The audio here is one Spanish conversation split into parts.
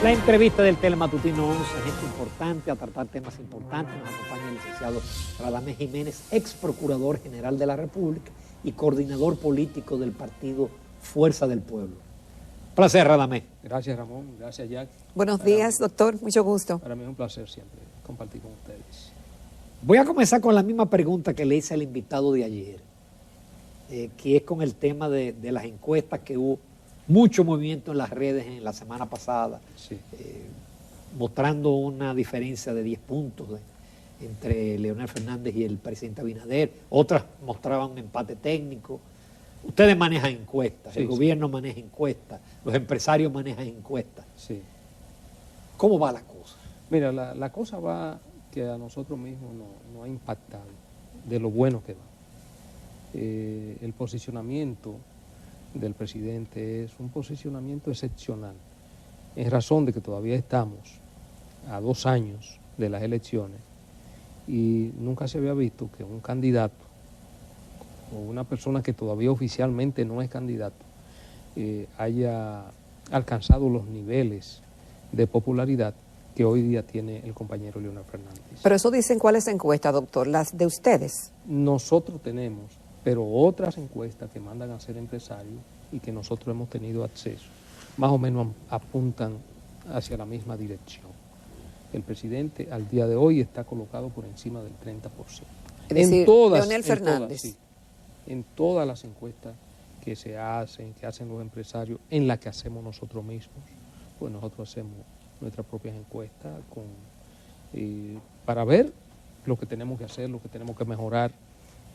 La entrevista del Telematutino 11, gente importante a tratar temas importantes. Nos acompaña el licenciado Radamés Jiménez, ex procurador general de la República y coordinador político del partido Fuerza del Pueblo. Placer, Radamés. Gracias, Ramón. Gracias, Jack. Buenos días, doctor. Mucho gusto. Para mí es un placer siempre compartir con ustedes. Voy a comenzar con la misma pregunta que le hice al invitado de ayer, que es con el tema de las encuestas, que hubo mucho movimiento en las redes en la semana pasada, Sí. Mostrando una diferencia de 10 puntos entre Leonel Fernández y el presidente Abinader. Otras mostraban un empate técnico. Ustedes manejan encuestas, Sí, el gobierno maneja encuestas, los empresarios manejan encuestas. Sí. ¿Cómo va la cosa? Mira, la cosa va que a nosotros mismos no ha impactado de lo bueno que va. El posicionamiento del presidente es un posicionamiento excepcional, en razón de que todavía estamos a 2 años de las elecciones y nunca se había visto que un candidato o una persona que todavía oficialmente no es candidato haya alcanzado los niveles de popularidad que hoy día tiene el compañero Leonel Fernández. Pero eso dicen cuáles encuestas, doctor, las de ustedes. Nosotros tenemos, pero otras encuestas que mandan a hacer empresarios y que nosotros hemos tenido acceso, más o menos apuntan hacia la misma dirección. El presidente al día de hoy está colocado por encima del 30%. Es decir, Leonel Fernández. Sí, en todas las encuestas que se hacen, que hacen los empresarios, en las que hacemos nosotros mismos, pues nosotros hacemos nuestras propias encuestas para ver lo que tenemos que hacer, lo que tenemos que mejorar,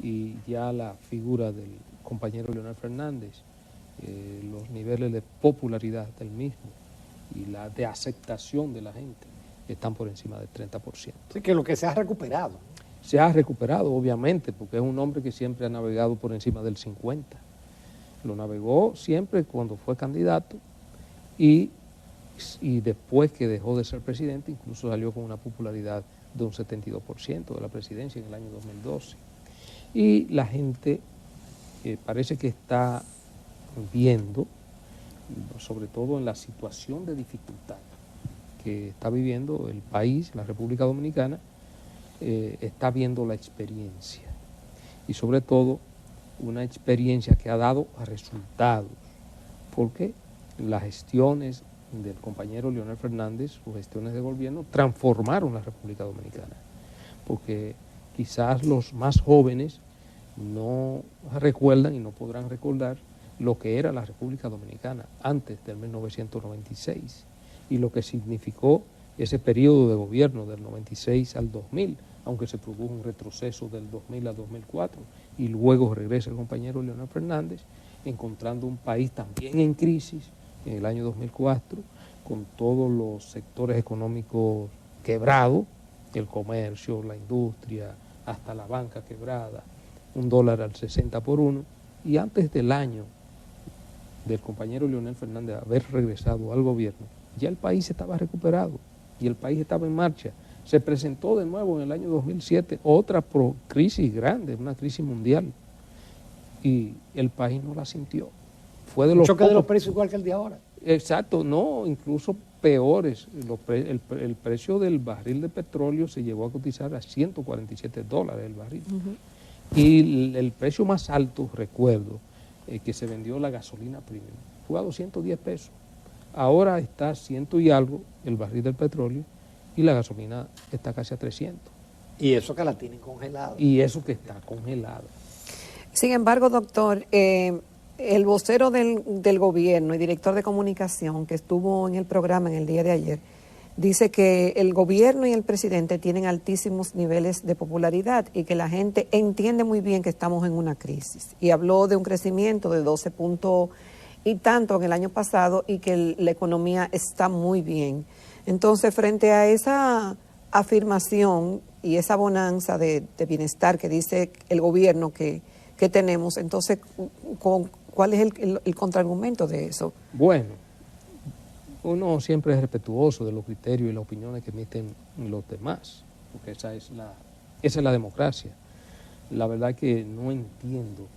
y ya la figura del compañero Leonel Fernández, los niveles de popularidad del mismo y la de aceptación de la gente están por encima del 30%. Así que lo que se ha recuperado. Se ha recuperado, obviamente, porque es un hombre que siempre ha navegado por encima del 50%. Lo navegó siempre cuando fue candidato y después que dejó de ser presidente, incluso salió con una popularidad de un 72% de la presidencia en el año 2012. Y la gente parece que está viendo, sobre todo en la situación de dificultad que está viviendo el país, la República Dominicana, está viendo la experiencia. Y sobre todo, una experiencia que ha dado resultados, porque las gestiones del compañero Leonel Fernández, sus gestiones de gobierno, transformaron la República Dominicana, porque quizás los más jóvenes no recuerdan y no podrán recordar lo que era la República Dominicana antes del 1996 y lo que significó ese periodo de gobierno del 96 al 2000, aunque se produjo un retroceso del 2000 al 2004 y luego regresa el compañero Leonel Fernández, encontrando un país también en crisis en el año 2004, con todos los sectores económicos quebrados, el comercio, la industria, hasta la banca quebrada, $1 al 60 por 1, y antes del año del compañero Leonel Fernández haber regresado al gobierno, ya el país estaba recuperado y el país estaba en marcha. Se presentó de nuevo en el año 2007 otra crisis grande, una crisis mundial, y el país no la sintió. Fue de los choque de los precios igual que el de ahora. Exacto, no, incluso peores. El precio del barril de petróleo se llegó a cotizar a $147 el barril. Y el precio más alto, recuerdo, que se vendió la gasolina premium, fue a 210 pesos. Ahora está a 100 y algo el barril del petróleo y la gasolina está casi a 300. Y eso que la tienen congelada. Y eso que está congelado. Sin embargo, doctor, el vocero del gobierno y director de comunicación que estuvo en el programa en el día de ayer, dice que el gobierno y el presidente tienen altísimos niveles de popularidad y que la gente entiende muy bien que estamos en una crisis. Y habló de un crecimiento de 12 puntos y tanto en el año pasado y que la economía está muy bien. Entonces, frente a esa afirmación y esa bonanza de bienestar que dice el gobierno que tenemos, entonces, ¿cuál es el contraargumento de eso? Bueno, uno siempre es respetuoso de los criterios y las opiniones que emiten los demás, porque esa es la democracia. La verdad que no entiendo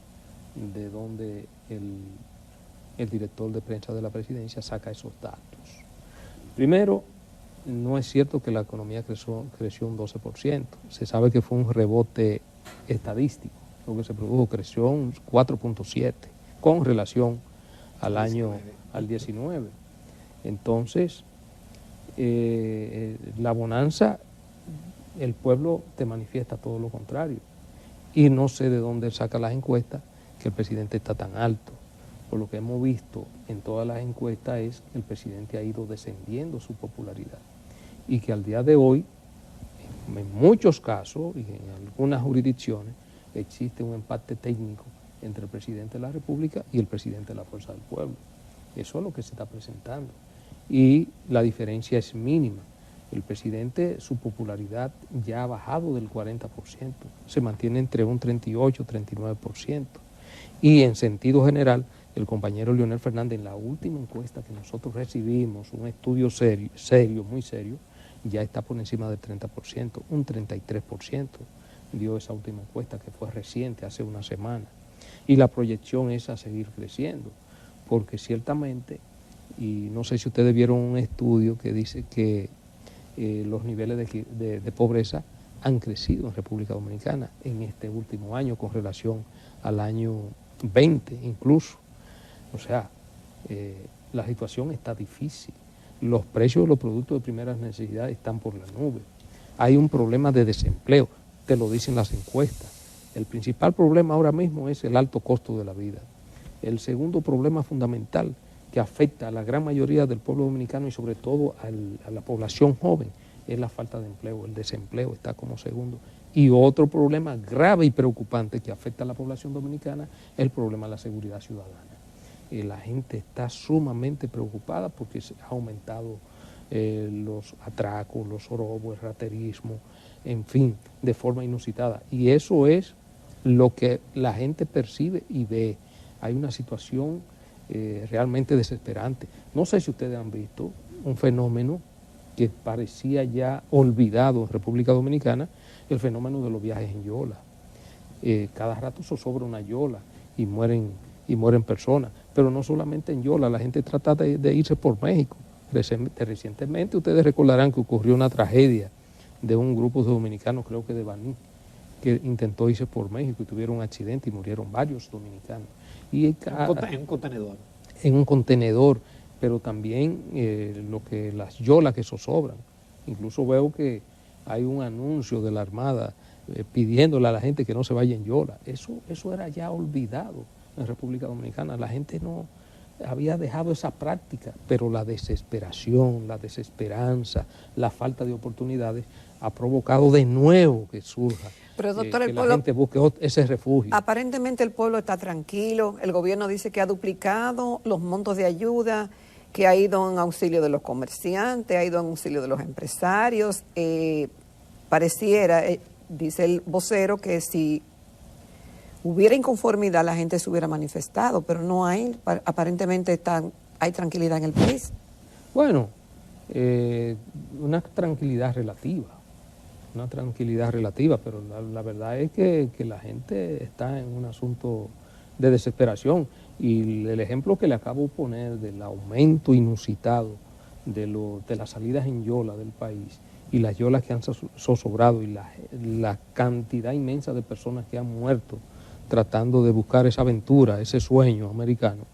de dónde el director de prensa de la presidencia saca esos datos. Primero, no es cierto que la economía creció un 12%. Se sabe que fue un rebote estadístico. Lo que se produjo creció un 4.7% con relación al año, al 19. Entonces, la bonanza, el pueblo te manifiesta todo lo contrario. Y no sé de dónde saca las encuestas que el presidente está tan alto. Por lo que hemos visto en todas las encuestas es que el presidente ha ido descendiendo su popularidad. Y que al día de hoy, en muchos casos y en algunas jurisdicciones, existe un empate técnico entre el presidente de la República y el presidente de la Fuerza del Pueblo. Eso es lo que se está presentando. Y la diferencia es mínima. El presidente, su popularidad ya ha bajado del 40%, se mantiene entre un 38 y 39%. Y en sentido general, el compañero Leonel Fernández, en la última encuesta que nosotros recibimos, un estudio serio, muy serio, ya está por encima del 30%, un 33% dio esa última encuesta que fue reciente, hace una semana. Y la proyección es a seguir creciendo, porque ciertamente, y no sé si ustedes vieron un estudio que dice que los niveles de pobreza han crecido en República Dominicana en este último año con relación al año 20 incluso. O sea, la situación está difícil. Los precios de los productos de primera necesidad están por la nube. Hay un problema de desempleo, te lo dicen las encuestas. El principal problema ahora mismo es el alto costo de la vida. El segundo problema fundamental que afecta a la gran mayoría del pueblo dominicano y sobre todo a la población joven es la falta de empleo, el desempleo está como segundo. Y otro problema grave y preocupante que afecta a la población dominicana es el problema de la seguridad ciudadana. La gente está sumamente preocupada porque se ha aumentado los atracos, los robos, el raterismo, en fin, de forma inusitada. Y eso es lo que la gente percibe y ve. Hay una situación realmente desesperante. No sé si ustedes han visto un fenómeno que parecía ya olvidado en República Dominicana, el fenómeno de los viajes en yola. Cada rato zozobra una yola y mueren personas, pero no solamente en yola, la gente trata de irse por México. Recientemente ustedes recordarán que ocurrió una tragedia de un grupo de dominicanos, creo que de Baní, que intentó irse por México y tuvieron un accidente y murieron varios dominicanos. Y en un contenedor. En un contenedor, pero también las yolas que zozobran. Incluso veo que hay un anuncio de la Armada pidiéndole a la gente que no se vaya en yola. Eso era ya olvidado en República Dominicana. La gente no había dejado esa práctica, pero la desesperación, la desesperanza, la falta de oportunidades ha provocado de nuevo que surja. Pero doctor, que la gente busque ese refugio. Aparentemente el pueblo está tranquilo, el gobierno dice que ha duplicado los montos de ayuda, que ha ido en auxilio de los comerciantes, ha ido en auxilio de los empresarios. Pareciera, dice el vocero, que si hubiera inconformidad la gente se hubiera manifestado, pero no hay, aparentemente hay tranquilidad en el país. Bueno, una tranquilidad relativa, pero la verdad es que la gente está en un asunto de desesperación y el ejemplo que le acabo de poner del aumento inusitado de las salidas en yola del país y las yolas que han zozobrado y la cantidad inmensa de personas que han muerto tratando de buscar esa aventura, ese sueño americano,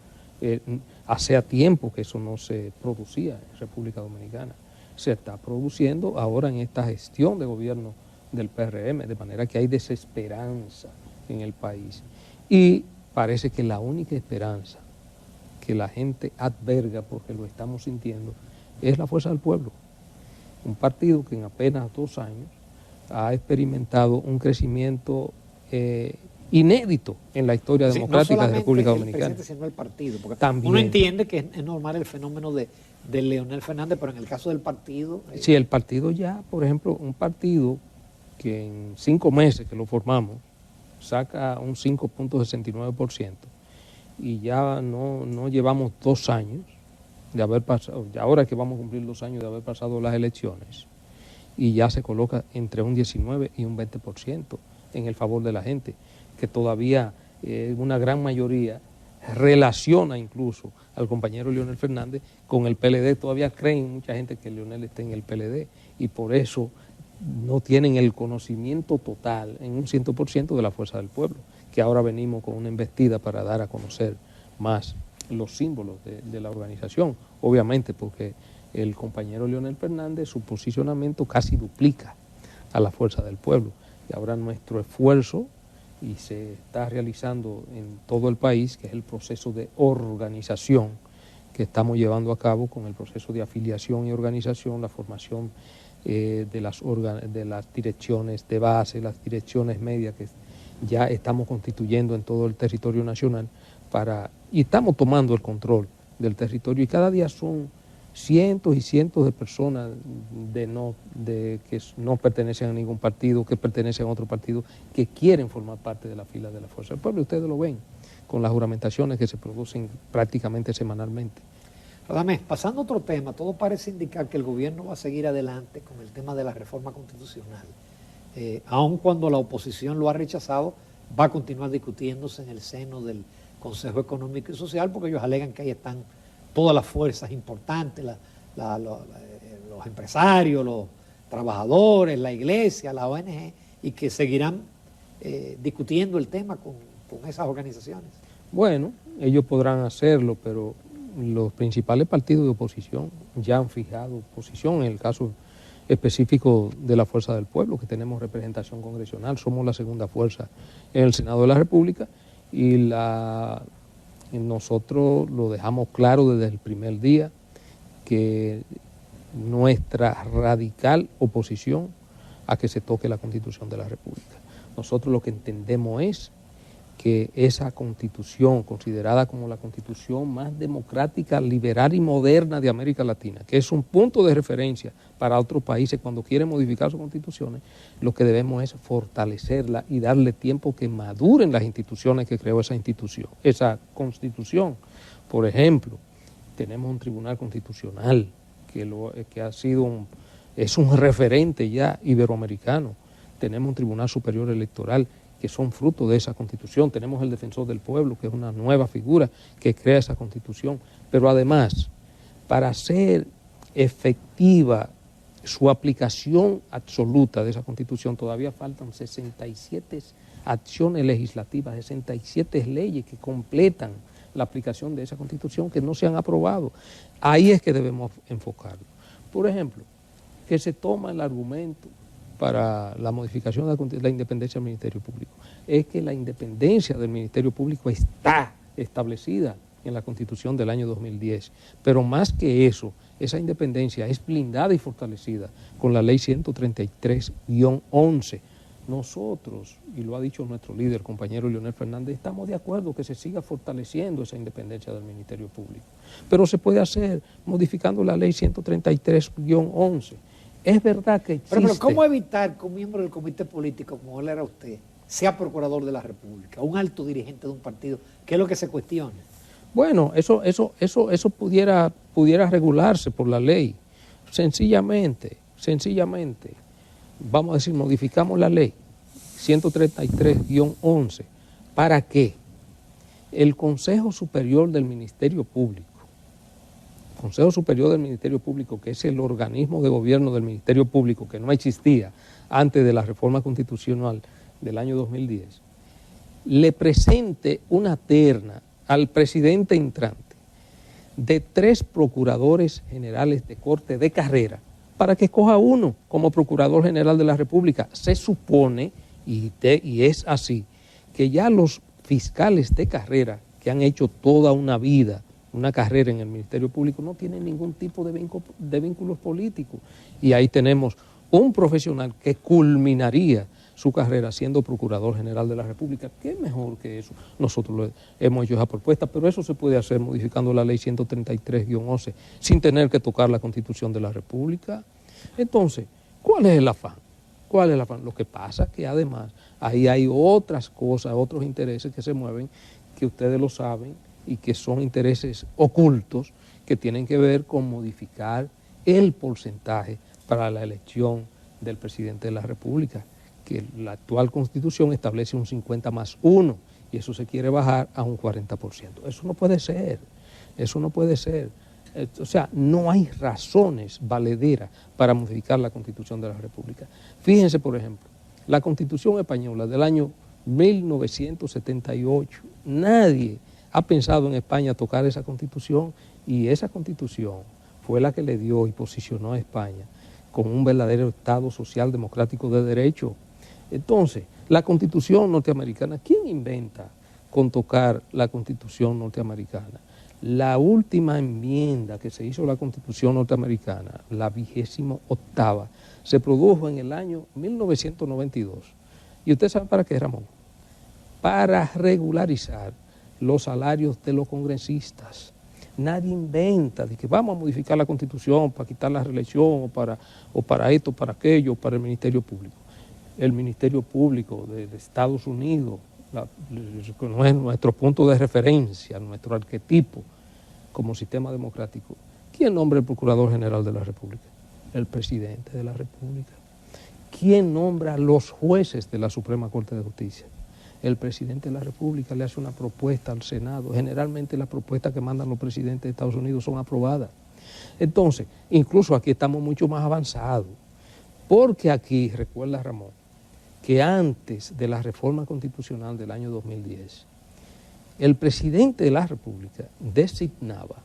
hacía tiempo que eso no se producía en República Dominicana. Se está produciendo ahora en esta gestión de gobierno del PRM, de manera que hay desesperanza en el país. Y parece que la única esperanza que la gente alberga, porque lo estamos sintiendo, es la Fuerza del Pueblo. Un partido que en apenas 2 años ha experimentado un crecimiento inédito en la historia democrática de República Dominicana. El presidente, sino el partido, porque también. Uno entiende que es normal el fenómeno de Leonel Fernández, pero en el caso del partido... Sí, el partido ya, por ejemplo, un partido que en 5 meses que lo formamos saca un 5.69% y ya no llevamos 2 años de haber pasado, ya ahora que vamos a cumplir 2 años de haber pasado las elecciones y ya se coloca entre un 19 y un 20% en el favor de la gente, que todavía una gran mayoría relaciona incluso al compañero Leonel Fernández con el PLD. Todavía creen mucha gente que Leonel está en el PLD y por eso no tienen el conocimiento total en un 100% de la fuerza del pueblo, que ahora venimos con una embestida para dar a conocer más los símbolos de la organización, obviamente porque el compañero Leonel Fernández, su posicionamiento casi duplica a la fuerza del pueblo, y ahora nuestro esfuerzo, y se está realizando en todo el país, que es el proceso de organización que estamos llevando a cabo con el proceso de afiliación y organización, la formación de las direcciones de base, las direcciones medias que ya estamos constituyendo en todo el territorio nacional y estamos tomando el control del territorio, y cada día son cientos y cientos de personas que no pertenecen a ningún partido, que pertenecen a otro partido, que quieren formar parte de la fila de la Fuerza del Pueblo. Ustedes lo ven con las juramentaciones que se producen prácticamente semanalmente. Radamés, pasando a otro tema, todo parece indicar que el gobierno va a seguir adelante con el tema de la reforma constitucional. Aun cuando la oposición lo ha rechazado, va a continuar discutiéndose en el seno del Consejo Económico y Social, porque ellos alegan que ahí están todas las fuerzas importantes, los empresarios, los trabajadores, la iglesia, la ONG, y que seguirán discutiendo el tema con esas organizaciones. Bueno, ellos podrán hacerlo, pero los principales partidos de oposición ya han fijado posición. En el caso específico de la Fuerza del Pueblo, que tenemos representación congresional, somos la segunda fuerza en el Senado de la República, y nosotros lo dejamos claro desde el primer día, que nuestra radical oposición a que se toque la Constitución de la República. Nosotros lo que entendemos es que esa Constitución, considerada como la Constitución más democrática, liberal y moderna de América Latina, que es un punto de referencia para otros países cuando quieren modificar sus constituciones, lo que debemos es fortalecerla y darle tiempo que maduren las instituciones que creó esa Constitución. Por ejemplo, tenemos un Tribunal Constitucional que es un referente ya iberoamericano. Tenemos un Tribunal Superior Electoral que son fruto de esa Constitución. Tenemos el Defensor del Pueblo, que es una nueva figura que crea esa Constitución. Pero además, para hacer efectiva su aplicación absoluta de esa Constitución, todavía faltan 67 acciones legislativas, 67 leyes que completan la aplicación de esa Constitución que no se han aprobado. Ahí es que debemos enfocarlo. Por ejemplo, que se toma el argumento para la modificación de la independencia del Ministerio Público. Es que la independencia del Ministerio Público está establecida en la Constitución del año 2010, pero más que eso, esa independencia es blindada y fortalecida con la Ley 133-11. Nosotros, y lo ha dicho nuestro líder, compañero Leonel Fernández, estamos de acuerdo que se siga fortaleciendo esa independencia del Ministerio Público, pero se puede hacer modificando la Ley 133-11. Es verdad que existe. Pero ¿cómo evitar que un miembro del comité político, como él era usted, sea procurador de la República, un alto dirigente de un partido? ¿Qué es lo que se cuestiona? Bueno, eso pudiera regularse por la ley. Sencillamente, vamos a decir, modificamos la ley 133-11. ¿Para qué? El Consejo Superior del Ministerio Público, que es el organismo de gobierno del Ministerio Público, que no existía antes de la reforma constitucional del año 2010, le presente una terna al presidente entrante de 3 procuradores generales de corte de carrera para que escoja uno como procurador general de la República. Se supone, y es así, que ya los fiscales de carrera que han hecho toda una vida, una carrera en el Ministerio Público, no tienen ningún tipo de vínculos políticos. Y ahí tenemos un profesional que culminaría su carrera siendo Procurador General de la República. ¿Qué mejor que eso? Nosotros hemos hecho esa propuesta, pero eso se puede hacer modificando la Ley 133-11 sin tener que tocar la Constitución de la República. Entonces, ¿cuál es el afán? Lo que pasa es que además ahí hay otras cosas, otros intereses que se mueven, que ustedes lo saben, y que son intereses ocultos que tienen que ver con modificar el porcentaje para la elección del presidente de la República, que la actual Constitución establece un 50+1, y eso se quiere bajar a un 40%. Eso no puede ser, eso no puede ser. O sea, no hay razones valederas para modificar la Constitución de la República. Fíjense, por ejemplo, la Constitución española del año 1978, nadie ha pensado en España tocar esa Constitución, y esa Constitución fue la que le dio y posicionó a España como un verdadero Estado social democrático de derecho. Entonces, la Constitución norteamericana, ¿quién inventa con tocar la Constitución norteamericana? La última enmienda que se hizo a la Constitución norteamericana, la 28ª, se produjo en el año 1992. ¿Y usted sabe para qué, Ramón? Para regularizar los salarios de los congresistas. Nadie inventa de que vamos a modificar la Constitución para quitar la reelección o para esto, para aquello, para el Ministerio Público. El Ministerio Público de Estados Unidos, no es nuestro punto de referencia, nuestro arquetipo como sistema democrático. ¿Quién nombra el Procurador General de la República? El Presidente de la República. ¿Quién nombra los jueces de la Suprema Corte de Justicia? El Presidente de la República le hace una propuesta al Senado. Generalmente las propuestas que mandan los presidentes de Estados Unidos son aprobadas. Entonces, incluso aquí estamos mucho más avanzados, porque aquí, recuerda Ramón, que antes de la reforma constitucional del año 2010, el presidente de la República designaba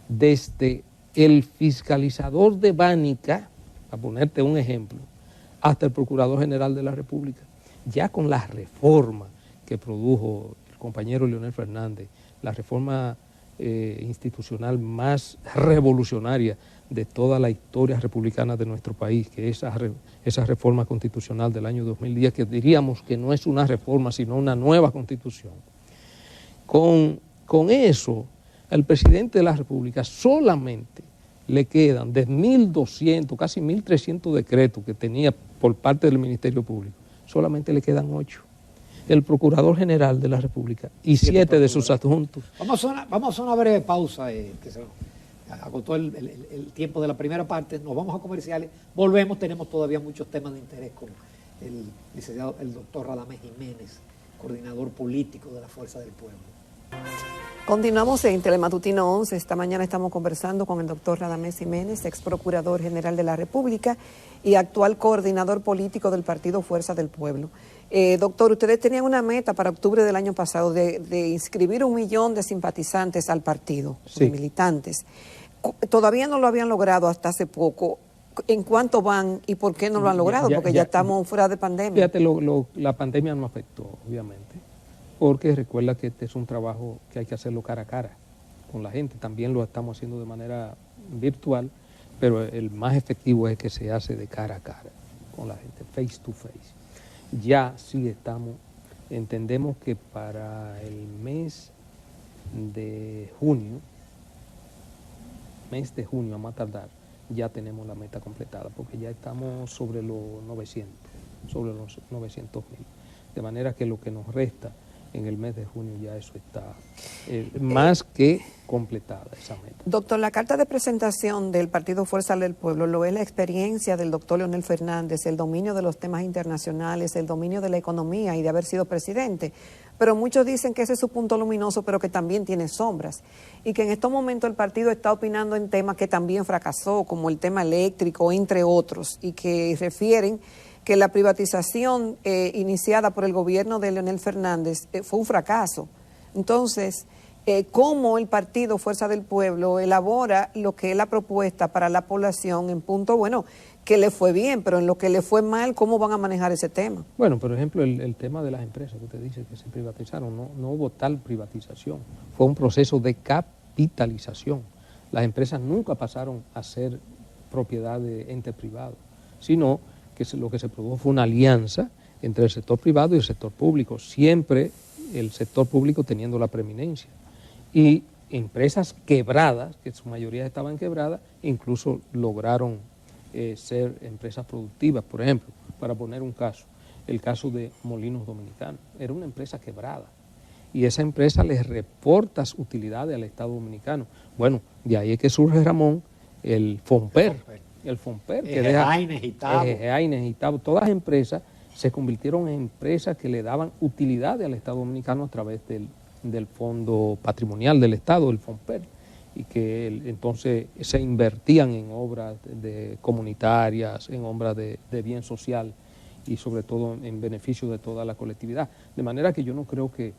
desde el fiscalizador de Bánica, a ponerte un ejemplo, hasta el Procurador General de la República. Ya con la reforma que produjo el compañero Leonel Fernández, la reforma institucional más revolucionaria de toda la historia republicana de nuestro país, que es esa reforma constitucional del año 2010, que diríamos que no es una reforma, sino una nueva constitución. Con eso, al presidente de la República solamente le quedan de 1.200, casi 1.300 decretos que tenía por parte del Ministerio Público, solamente le quedan 8. El Procurador General de la República y 7 de sus adjuntos. Vamos a una breve pausa, que se agotó el tiempo de la primera parte. Nos vamos a comerciales, volvemos, tenemos todavía muchos temas de interés con el licenciado, el doctor Radamés Jiménez, coordinador político de la Fuerza del Pueblo. Continuamos en Telematutino 11. Esta mañana estamos conversando con el doctor Radamés Jiménez, ex procurador general de la República y actual coordinador político del partido Fuerza del Pueblo. Doctor, ustedes tenían una meta para octubre del año pasado de inscribir 1 millón de simpatizantes al partido, sí, de militantes. Todavía no lo habían logrado hasta hace poco. ¿En cuánto van y por qué no lo han logrado? Porque ya estamos fuera de pandemia. Fíjate, la pandemia no afectó, obviamente, porque recuerda que este es un trabajo que hay que hacerlo cara a cara con la gente. También lo estamos haciendo de manera virtual, pero el más efectivo es que se hace de cara a cara con la gente, face to face. Ya sí entendemos que para el mes de junio a más tardar, ya tenemos la meta completada, porque ya estamos sobre los 900.000. De manera que lo que nos resta en el mes de junio ya eso está más que completada esa meta. Doctor, la carta de presentación del Partido Fuerza del Pueblo lo es la experiencia del doctor Leonel Fernández, el dominio de los temas internacionales, el dominio de la economía y de haber sido presidente. Pero muchos dicen que ese es su punto luminoso, pero que también tiene sombras. Y que en estos momentos el partido está opinando en temas que también fracasó, como el tema eléctrico, entre otros, y que refieren que la privatización iniciada por el gobierno de Leonel Fernández fue un fracaso. Entonces, ¿cómo el partido Fuerza del Pueblo elabora lo que es la propuesta para la población en punto, bueno, que le fue bien, pero en lo que le fue mal, cómo van a manejar ese tema? Bueno, por ejemplo, el tema de las empresas que usted dice que se privatizaron, no hubo tal privatización, fue un proceso de capitalización. Las empresas nunca pasaron a ser propiedad de entes privados, sino que lo que se produjo fue una alianza entre el sector privado y el sector público, siempre el sector público teniendo la preeminencia. Y empresas quebradas, que su mayoría estaban quebradas, incluso lograron ser empresas productivas. Por ejemplo, para poner un caso, el caso de Molinos Dominicanos, era una empresa quebrada y esa empresa les reporta utilidades al Estado Dominicano. Bueno, de ahí es que surge, Ramón, el FONPER, que deja Aines y Tabo, todas empresas se convirtieron en empresas que le daban utilidad al Estado Dominicano a través del Fondo Patrimonial del Estado, el FONPER, y que entonces se invertían en obras comunitarias, en obras de bien social y sobre todo en beneficio de toda la colectividad. De manera que yo no creo que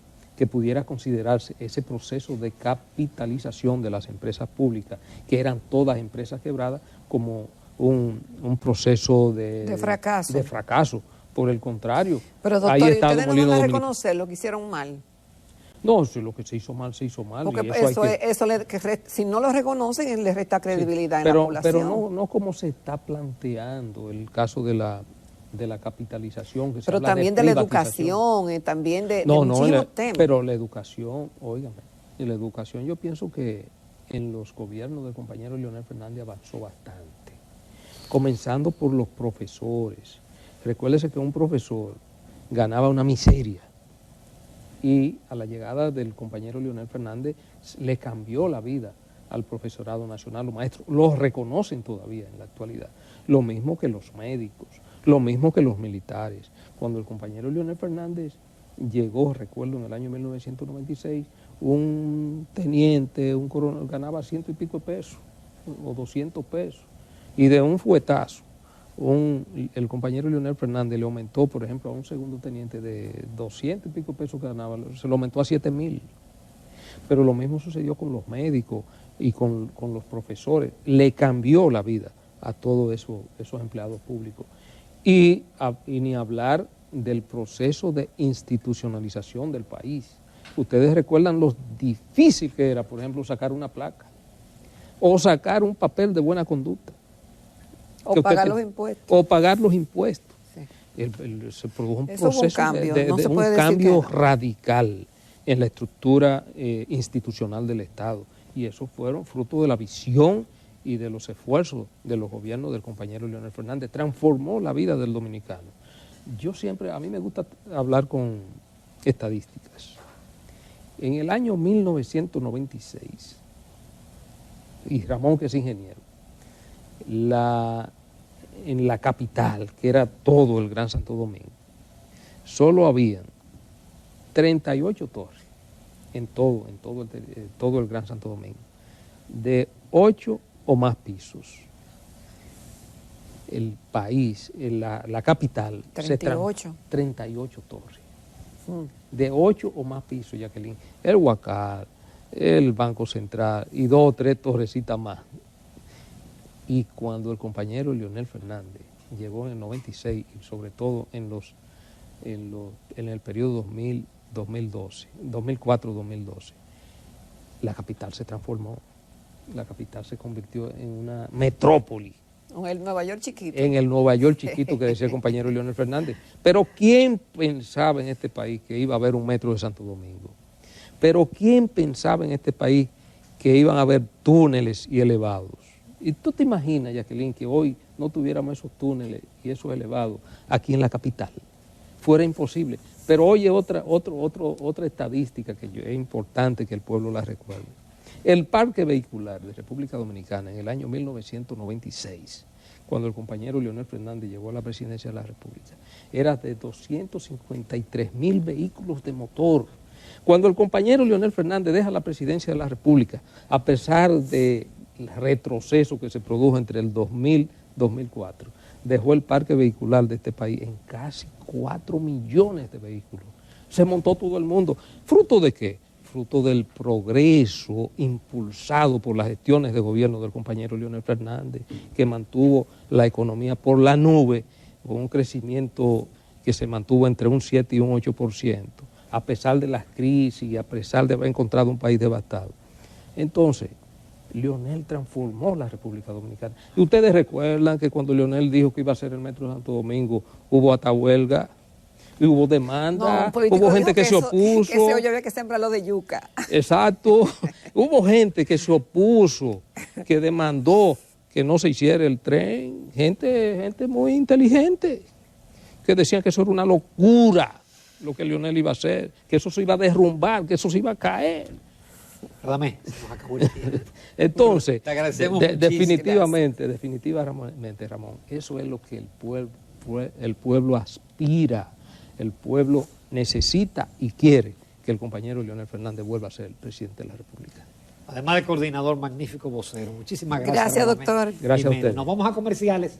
pudiera considerarse ese proceso de capitalización de las empresas públicas, que eran todas empresas quebradas, como un proceso de fracaso. Por el contrario, pero doctor, ¿y ustedes no van a reconocer lo que hicieron mal? No, si lo que se hizo mal, se hizo mal. Porque si no lo reconocen, le resta credibilidad en la población. Pero no como se está planteando el caso de la capitalización. Que pero también de la educación, también de muchísimos temas. Pero la educación, óigame, la educación yo pienso que en los gobiernos del compañero Leonel Fernández avanzó bastante. Comenzando por los profesores. Recuérdese que un profesor ganaba una miseria y a la llegada del compañero Leonel Fernández le cambió la vida al profesorado nacional. Los maestros los reconocen todavía en la actualidad. Lo mismo que los médicos, lo mismo que los militares. Cuando el compañero Leonel Fernández llegó, recuerdo en el año 1996, un teniente, un coronel ganaba 100 y pico de pesos o 200 pesos y de un fuetazo. El compañero Leonel Fernández le aumentó, por ejemplo, a un segundo teniente de 200 y pico pesos que ganaba, se lo aumentó a 7,000. Pero lo mismo sucedió con los médicos y con los profesores. Le cambió la vida a todos esos empleados públicos. Y ni hablar del proceso de institucionalización del país. Ustedes recuerdan lo difícil que era, por ejemplo, sacar una placa o sacar un papel de buena conducta. O pagar los impuestos. O pagar los impuestos. Sí. Se produjo un Eso proceso un un cambio radical en la estructura institucional del Estado. Y eso fueron fruto de la visión y de los esfuerzos de los gobiernos del compañero Leonel Fernández. Transformó la vida del dominicano. A mí me gusta hablar con estadísticas. En el año 1996, y Ramón, que es ingeniero, en la capital, que era todo el Gran Santo Domingo, solo habían 38 torres en todo el Gran Santo Domingo, de 8 o más pisos. El país, la capital, 38 torres, de 8 o más pisos, Jacqueline. El Huacal, el Banco Central y 2 o 3 torrecitas más. Y cuando el compañero Leonel Fernández llegó en el 96, y sobre todo en el periodo 2004-2012, la capital se transformó, la capital se convirtió en una metrópoli. En el Nueva York chiquito. En el Nueva York chiquito que decía el compañero Leonel Fernández. Pero ¿quién pensaba en este país que iba a haber un metro de Santo Domingo? Pero ¿quién pensaba en este país que iban a haber túneles y elevados? Y tú te imaginas, Jacqueline, que hoy no tuviéramos esos túneles y esos elevados aquí en la capital. Fuera imposible. Pero oye, otra estadística que es importante que el pueblo la recuerde. El parque vehicular de República Dominicana en el año 1996, cuando el compañero Leonel Fernández llegó a la presidencia de la República, era de 253,000 vehículos de motor. Cuando el compañero Leonel Fernández deja la presidencia de la República, a pesar del retroceso que se produjo entre el 2000 y 2004, dejó el parque vehicular de este país en casi 4 millones de vehículos. Se montó todo el mundo. ¿Fruto de qué? Fruto del progreso impulsado por las gestiones de gobierno del compañero Leonel Fernández, que mantuvo la economía por la nube, con un crecimiento que se mantuvo entre un 7 y un 8%, a pesar de las crisis y a pesar de haber encontrado un país devastado. Entonces, Leonel transformó la República Dominicana. Y ustedes recuerdan que cuando Leonel dijo que iba a hacer el Metro de Santo Domingo, hubo hasta huelga, hubo demanda, hubo gente que se opuso. Que se oye, había que sembrar lo de yuca. Exacto. Hubo gente que se opuso, que demandó que no se hiciera el tren. Gente muy inteligente, que decían que eso era una locura, lo que Leonel iba a hacer, que eso se iba a derrumbar, que eso se iba a caer. Perdóname, se nos acabó el tiempo. Entonces, te agradecemos definitivamente, Ramón, eso es lo que el pueblo el pueblo aspira, el pueblo necesita y quiere que el compañero Leonel Fernández vuelva a ser el presidente de la República. Además de coordinador, magnífico vocero. Muchísimas gracias. Gracias, Radamés doctor. Gracias a Jiménez. usted. Nos vamos a comerciales.